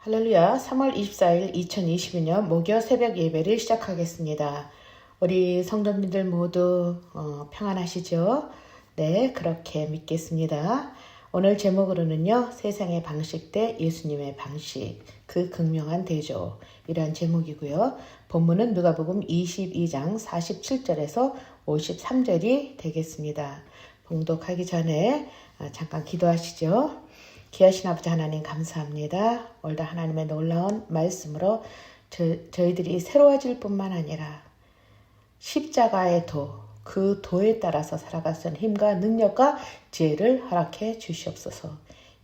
할렐루야. 3월 24일 2022년 목요 새벽 예배를 시작하겠습니다. 우리 성도님들 모두 평안하시죠? 네, 그렇게 믿겠습니다. 오늘 제목으로는요, 세상의 방식 대 예수님의 방식, 그 극명한 대조, 이런 제목이고요. 본문은 누가복음 22장 47절에서 53절이 되겠습니다. 봉독하기 전에 잠깐 기도하시죠. 귀하신 아버지 하나님 감사합니다. 오늘도 하나님의 놀라운 말씀으로 저희들이 새로워질 뿐만 아니라 십자가의 도, 그 도에 따라서 살아갈 수 있는 힘과 능력과 지혜를 허락해 주시옵소서.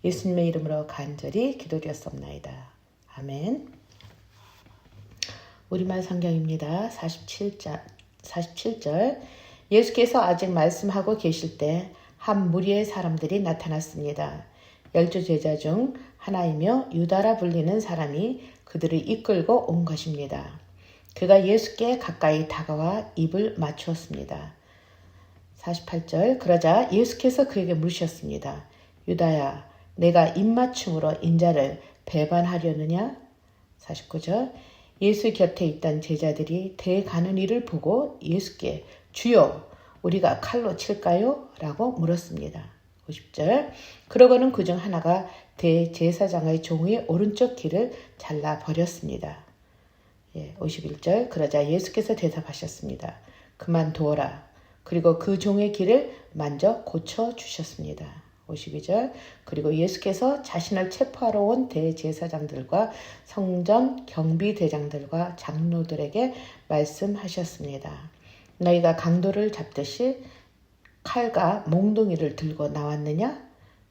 예수님의 이름으로 간절히 기도드렸습니다. 아멘. 우리말 성경입니다. 47절 예수께서 아직 말씀하고 계실 때 한 무리의 사람들이 나타났습니다. 12 제자 중 하나이며 유다라 불리는 사람이 그들을 이끌고 온 것입니다. 그가 예수께 가까이 다가와 입을 맞추었습니다. 48절 그러자 예수께서 그에게 물으셨습니다. 유다야, 내가 입맞춤으로 인자를 배반하려느냐? 49절 예수 곁에 있던 제자들이 대가는 이를 보고 예수께 주여, 우리가 칼로 칠까요? 라고 물었습니다. 50절 그러고는 그중 하나가 대제사장의 종의 오른쪽 귀를 잘라버렸습니다. 51절 그러자 예수께서 대답하셨습니다. 그만두어라. 그리고 그 종의 귀를 만져 고쳐주셨습니다. 52절 그리고 예수께서 자신을 체포하러 온 대제사장들과 성전 경비대장들과 장로들에게 말씀하셨습니다. 너희가 강도를 잡듯이 칼과 몽둥이를 들고 나왔느냐?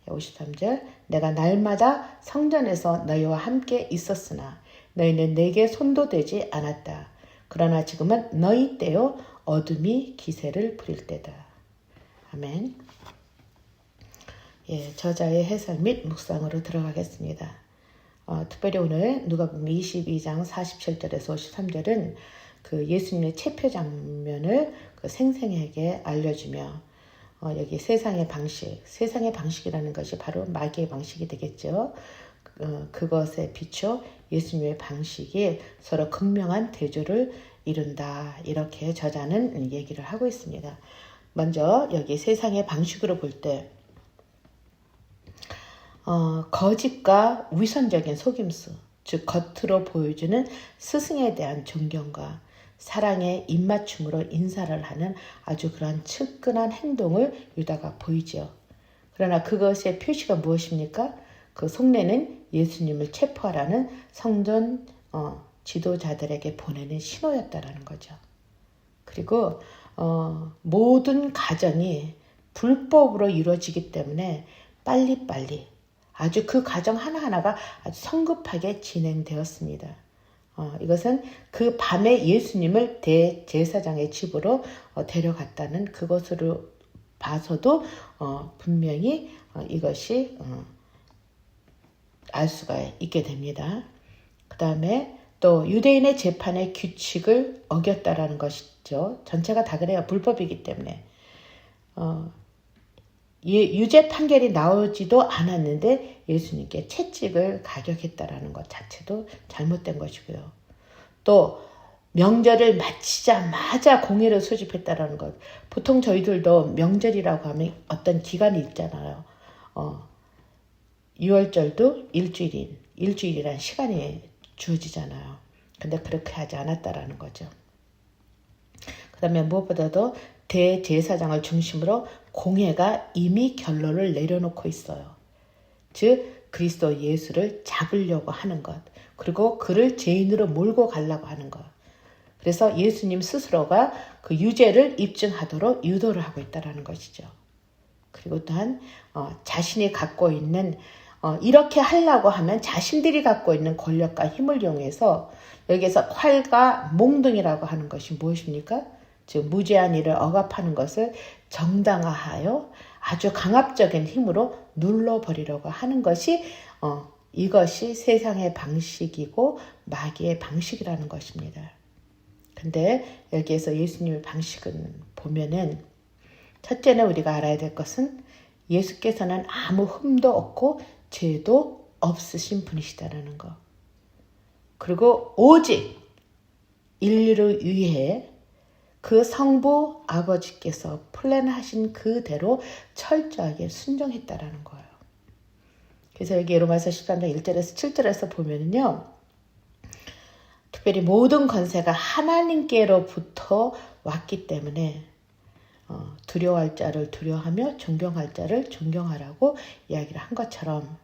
53절 내가 날마다 성전에서 너희와 함께 있었으나 너희는 내게 손도 대지 않았다. 그러나 지금은 너희 때요 어둠이 기세를 부릴 때다. 아멘. 저자의 해설 및 묵상으로 들어가겠습니다. 특별히 오늘 누가복음 22장 47절에서 53절은 그 예수님의 체표 장면을 그 생생하게 알려주며 여기 세상의 방식이라는 것이 바로 마귀의 방식이 되겠죠. 그것에 비춰 예수님의 방식이 서로 극명한 대조를 이룬다. 이렇게 저자는 얘기를 하고 있습니다. 먼저 여기 세상의 방식으로 볼 때 거짓과 위선적인 속임수, 즉 겉으로 보여주는 스승에 대한 존경과 사랑의 입맞춤으로 인사를 하는 아주 그런 측근한 행동을 유다가 보이죠. 그러나 그것의 표시가 무엇입니까? 그 속내는 예수님을 체포하라는 성전 지도자들에게 보내는 신호였다라는 거죠. 그리고 모든 가정이 불법으로 이루어지기 때문에 빨리빨리 아주 그 가정 하나하나가 아주 성급하게 진행되었습니다. 이것은 그 밤에 예수님을 대제사장의 집으로 데려갔다는 그것으로 봐서도 분명히 이것이 알 수가 있게 됩니다. 그 다음에 또 유대인의 재판의 규칙을 어겼다라는 것이죠. 전체가 다 그래요. 불법이기 때문에. 유죄 판결이 나오지도 않았는데 예수님께 채찍을 가격했다라는 것 자체도 잘못된 것이고요. 또 명절을 마치자마자 공회를 소집했다라는 것. 보통 저희들도 명절이라고 하면 어떤 기간이 있잖아요. 6월절도 일주일이란 시간이 주어지잖아요. 근데 그렇게 하지 않았다라는 거죠. 그 다음에 무엇보다도 대제사장을 중심으로 공회가 이미 결론을 내려놓고 있어요. 즉 그리스도 예수를 잡으려고 하는 것, 그리고 그를 죄인으로 몰고 가려고 하는 것. 그래서 예수님 스스로가 그 유죄를 입증하도록 유도를 하고 있다는 것이죠. 그리고 또한 자신이 갖고 있는 이렇게 하려고 하면 자신들이 갖고 있는 권력과 힘을 이용해서 여기에서 칼과 몽둥이라고 하는 것이 무엇입니까? 즉 무죄한 일을 억압하는 것을 정당화하여 아주 강압적인 힘으로 눌러버리려고 하는 것이 이것이 세상의 방식이고 마귀의 방식이라는 것입니다. 근데 여기에서 예수님의 방식은 보면은 첫째는 우리가 알아야 될 것은 예수께서는 아무 흠도 없고 죄도 없으신 분이시다라는 것. 그리고 오직 인류를 위해 그 성부 아버지께서 플랜하신 그대로 철저하게 순종했다라는 거예요. 그래서 여기 로마서 13장 1절에서 7절에서 보면은요. 특별히 모든 권세가 하나님께로부터 왔기 때문에 두려워할 자를 두려워하며 존경할 자를 존경하라고 이야기를 한 것처럼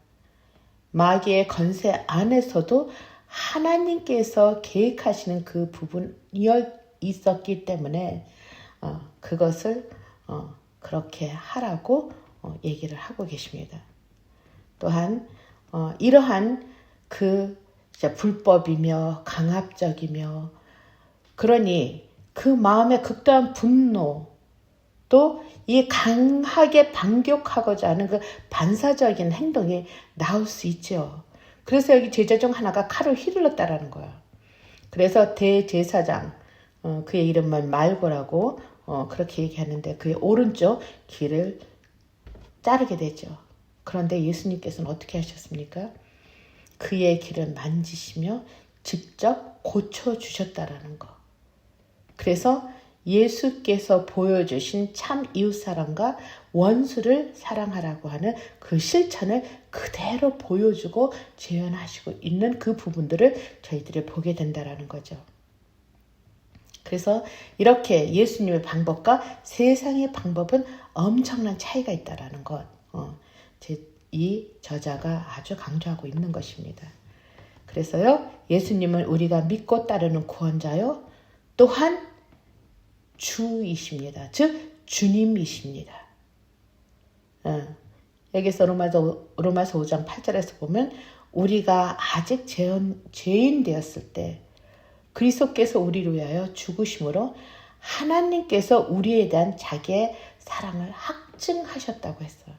마귀의 권세 안에서도 하나님께서 계획하시는 그 부분이 있었기 때문에 그것을 그렇게 하라고 얘기를 하고 계십니다. 또한 이러한 그 불법이며 강압적이며 그러니 그 마음의 극도한 분노 또 이 강하게 반격하고자 하는 그 반사적인 행동이 나올 수 있죠. 그래서 여기 제자 중 하나가 칼을 휘둘렀다라는 거야. 그래서 대제사장 그의 이름은 말고라고 그렇게 얘기하는데 그의 오른쪽 귀를 자르게 되죠. 그런데 예수님께서는 어떻게 하셨습니까? 그의 귀를 만지시며 직접 고쳐주셨다라는 거. 그래서 예수께서 보여주신 참 이웃사랑과 원수를 사랑하라고 하는 그 실천을 그대로 보여주고 재현하시고 있는 그 부분들을 저희들이 보게 된다라는 거죠. 그래서 이렇게 예수님의 방법과 세상의 방법은 엄청난 차이가 있다라는 것. 이 저자가 아주 강조하고 있는 것입니다. 그래서요, 예수님은 우리가 믿고 따르는 구원자요, 또한 주이십니다. 즉 주님이십니다. 여기서 로마서 5장 8절에서 보면 우리가 아직 죄인 되었을 때 그리스도께서 우리를 위하여 죽으심으로 하나님께서 우리에 대한 자기의 사랑을 확증하셨다고 했어요.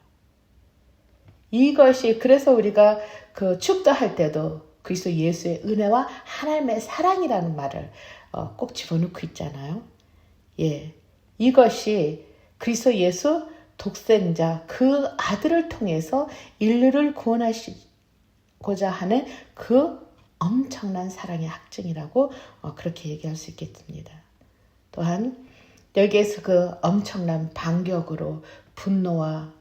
이것이 그래서 우리가 그 축도할 때도 그리스도 예수의 은혜와 하나님의 사랑이라는 말을 꼭 집어넣고 있잖아요. 예, 이것이 그리스도 예수 독생자 그 아들을 통해서 인류를 구원하시고자 하는 그 엄청난 사랑의 확증이라고 그렇게 얘기할 수 있겠습니다. 또한 여기에서 그 엄청난 반격으로 분노와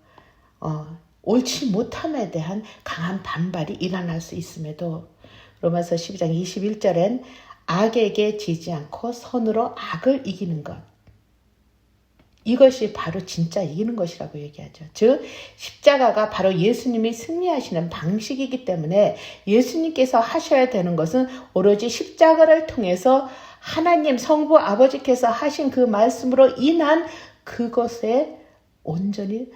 옳지 못함에 대한 강한 반발이 일어날 수 있음에도 로마서 12장 21절엔 악에게 지지 않고 선으로 악을 이기는 것. 이것이 바로 진짜 이기는 것이라고 얘기하죠. 즉 십자가가 바로 예수님이 승리하시는 방식이기 때문에 예수님께서 하셔야 되는 것은 오로지 십자가를 통해서 하나님 성부 아버지께서 하신 그 말씀으로 인한 그것에 온전히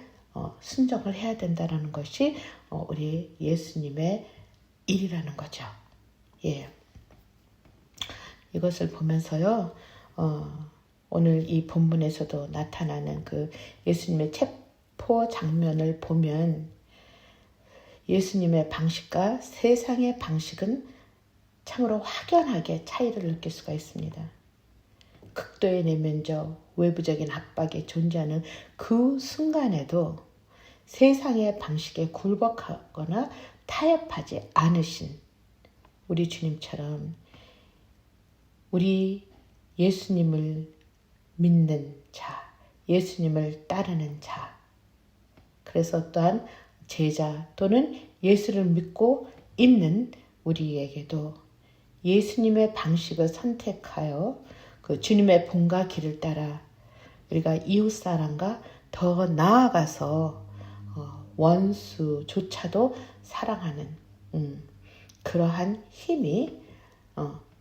순종을 해야 된다는 것이 우리 예수님의 일이라는 거죠. 예. 이것을 보면서요, 오늘 이 본문에서도 나타나는 그 예수님의 체포 장면을 보면 예수님의 방식과 세상의 방식은 참으로 확연하게 차이를 느낄 수가 있습니다. 극도의 내면적, 외부적인 압박이 존재하는 그 순간에도 세상의 방식에 굴복하거나 타협하지 않으신 우리 주님처럼 우리 예수님을 믿는 자, 예수님을 따르는 자, 그래서 또한 제자 또는 예수를 믿고 있는 우리에게도 예수님의 방식을 선택하여 그 주님의 본과 길을 따라 우리가 이웃사랑과 더 나아가서 원수조차도 사랑하는 그러한 힘이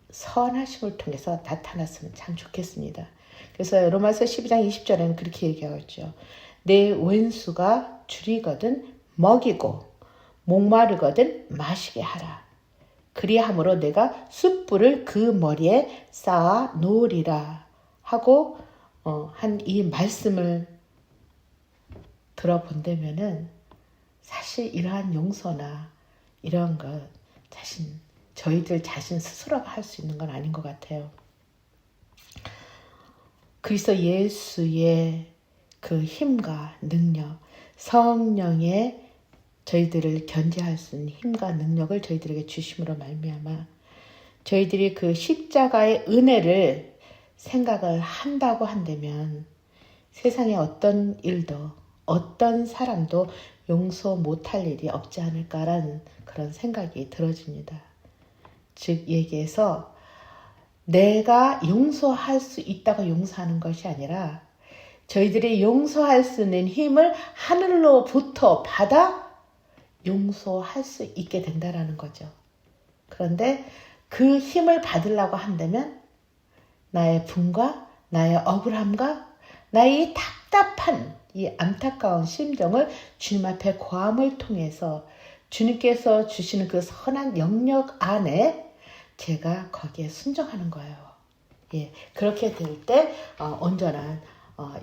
선하심을 통해서 나타났으면 참 좋겠습니다. 그래서 로마서 12장 20절에는 그렇게 얘기하죠. 내 왼수가 줄이거든 먹이고 목마르거든 마시게 하라. 그리함으로 내가 숯불을 그 머리에 쌓아 놓으리라 하고 한 이 말씀을 들어본다면은 사실 이러한 용서나 이런 것 저희들 자신 스스로가 할 수 있는 건 아닌 것 같아요. 그리스도 예수의 그 힘과 능력, 성령의 저희들을 견제할 수 있는 힘과 능력을 저희들에게 주심으로 말미암아 저희들이 그 십자가의 은혜를 생각을 한다고 한다면 세상에 어떤 일도 어떤 사람도 용서 못할 일이 없지 않을까라는 그런 생각이 들어집니다. 즉 얘기해서 내가 용서할 수 있다고 용서하는 것이 아니라 저희들이 용서할 수 있는 힘을 하늘로부터 받아 용서할 수 있게 된다라는 거죠. 그런데 그 힘을 받으려고 한다면 나의 분과 나의 억울함과 나의 답답한 이 안타까운 심정을 주님 앞에 고함을 통해서 주님께서 주시는 그 선한 영역 안에 제가 거기에 순종하는 거예요. 예, 그렇게 될 때 온전한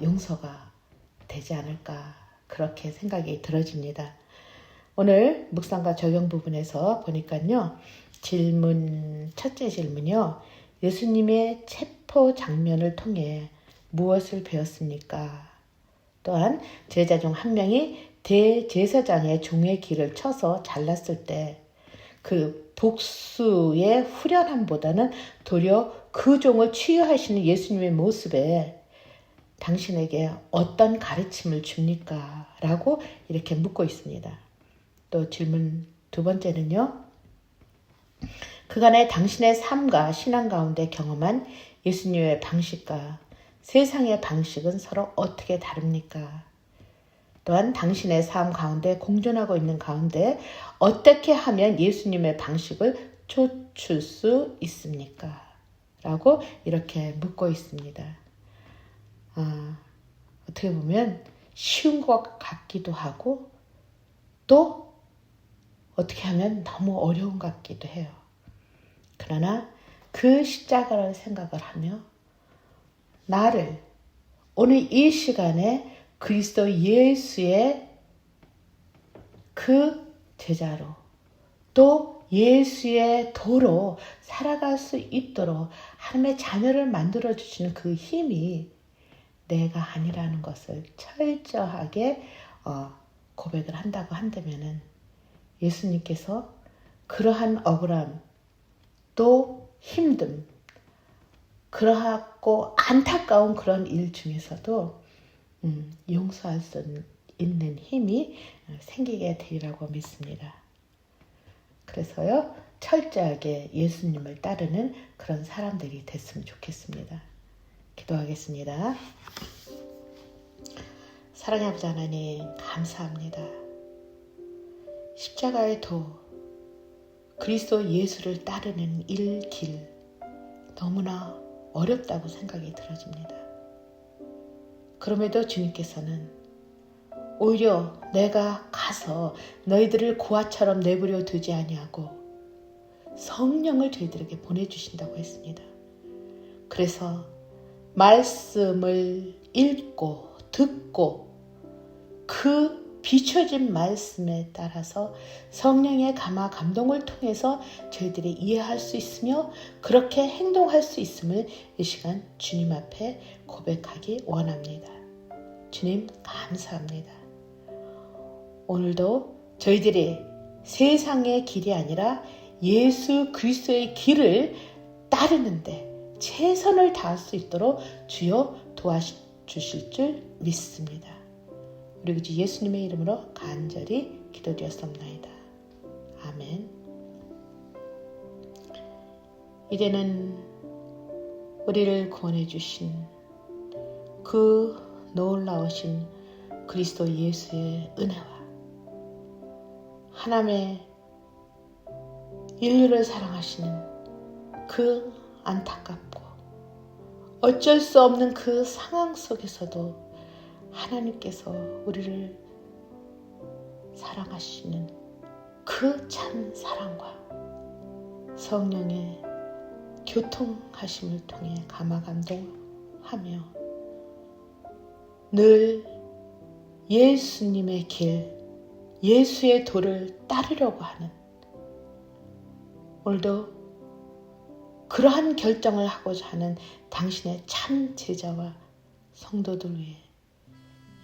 용서가 되지 않을까 그렇게 생각이 들어집니다. 오늘 묵상과 적용 부분에서 보니까요. 첫째 질문이요. 예수님의 체포 장면을 통해 무엇을 배웠습니까? 또한 제자 중 한 명이 대제사장의 종의 길을 쳐서 잘랐을 때 그 복수의 후련함보다는 도리어 그 종을 치유하시는 예수님의 모습에 당신에게 어떤 가르침을 줍니까? 라고 이렇게 묻고 있습니다. 또 질문 두 번째는요. 그간의 당신의 삶과 신앙 가운데 경험한 예수님의 방식과 세상의 방식은 서로 어떻게 다릅니까? 또한 당신의 삶 가운데 공존하고 있는 가운데 어떻게 하면 예수님의 방식을 쫓을 수 있습니까? 라고 이렇게 묻고 있습니다. 어떻게 보면 쉬운 것 같기도 하고 또 어떻게 하면 너무 어려운 것 같기도 해요. 그러나 그 십자가를 생각을 하며 나를 오늘 이 시간에 그리스도 예수의 그 제자로 또 예수의 도로 살아갈 수 있도록 하나님의 자녀를 만들어주시는 그 힘이 내가 아니라는 것을 철저하게 고백을 한다고 한다면은 예수님께서 그러한 억울함 또 힘듦 그러하고 안타까운 그런 일 중에서도 용서할 수 있는 힘이 생기게 되리라고 믿습니다. 그래서요 철저하게 예수님을 따르는 그런 사람들이 됐으면 좋겠습니다. 기도하겠습니다. 사랑의 아버지 하나님 감사합니다. 십자가의 도 그리스도 예수를 따르는 길 너무나 어렵다고 생각이 들어집니다. 그럼에도 주님께서는 오히려 내가 가서 너희들을 고아처럼 내버려 두지 아니하고 성령을 저희들에게 보내주신다고 했습니다. 그래서 말씀을 읽고 듣고 그 비춰진 말씀에 따라서 성령의 감화 감동을 통해서 저희들이 이해할 수 있으며 그렇게 행동할 수 있음을 이 시간 주님 앞에 고백하기 원합니다. 주님 감사합니다. 오늘도 저희들이 세상의 길이 아니라 예수 그리스도의 길을 따르는데 최선을 다할 수 있도록 주여 도와주실 줄 믿습니다. 우리 주 예수님의 이름으로 간절히 기도드렸습니다. 아멘. 이제는 우리를 구원해 주신 그 놀라우신 그리스도 예수의 은혜와 하나님의 인류를 사랑하시는 그 안타깝고 어쩔 수 없는 그 상황 속에서도 하나님께서 우리를 사랑하시는 그 참 사랑과 성령의 교통하심을 통해 감화감동하며 늘 예수님의 길, 예수의 도를 따르려고 하는 오늘도 그러한 결정을 하고자 하는 당신의 참 제자와 성도들 위해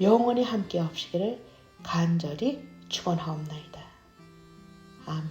영원히 함께 하시기를 간절히 축원하옵나이다. 아멘.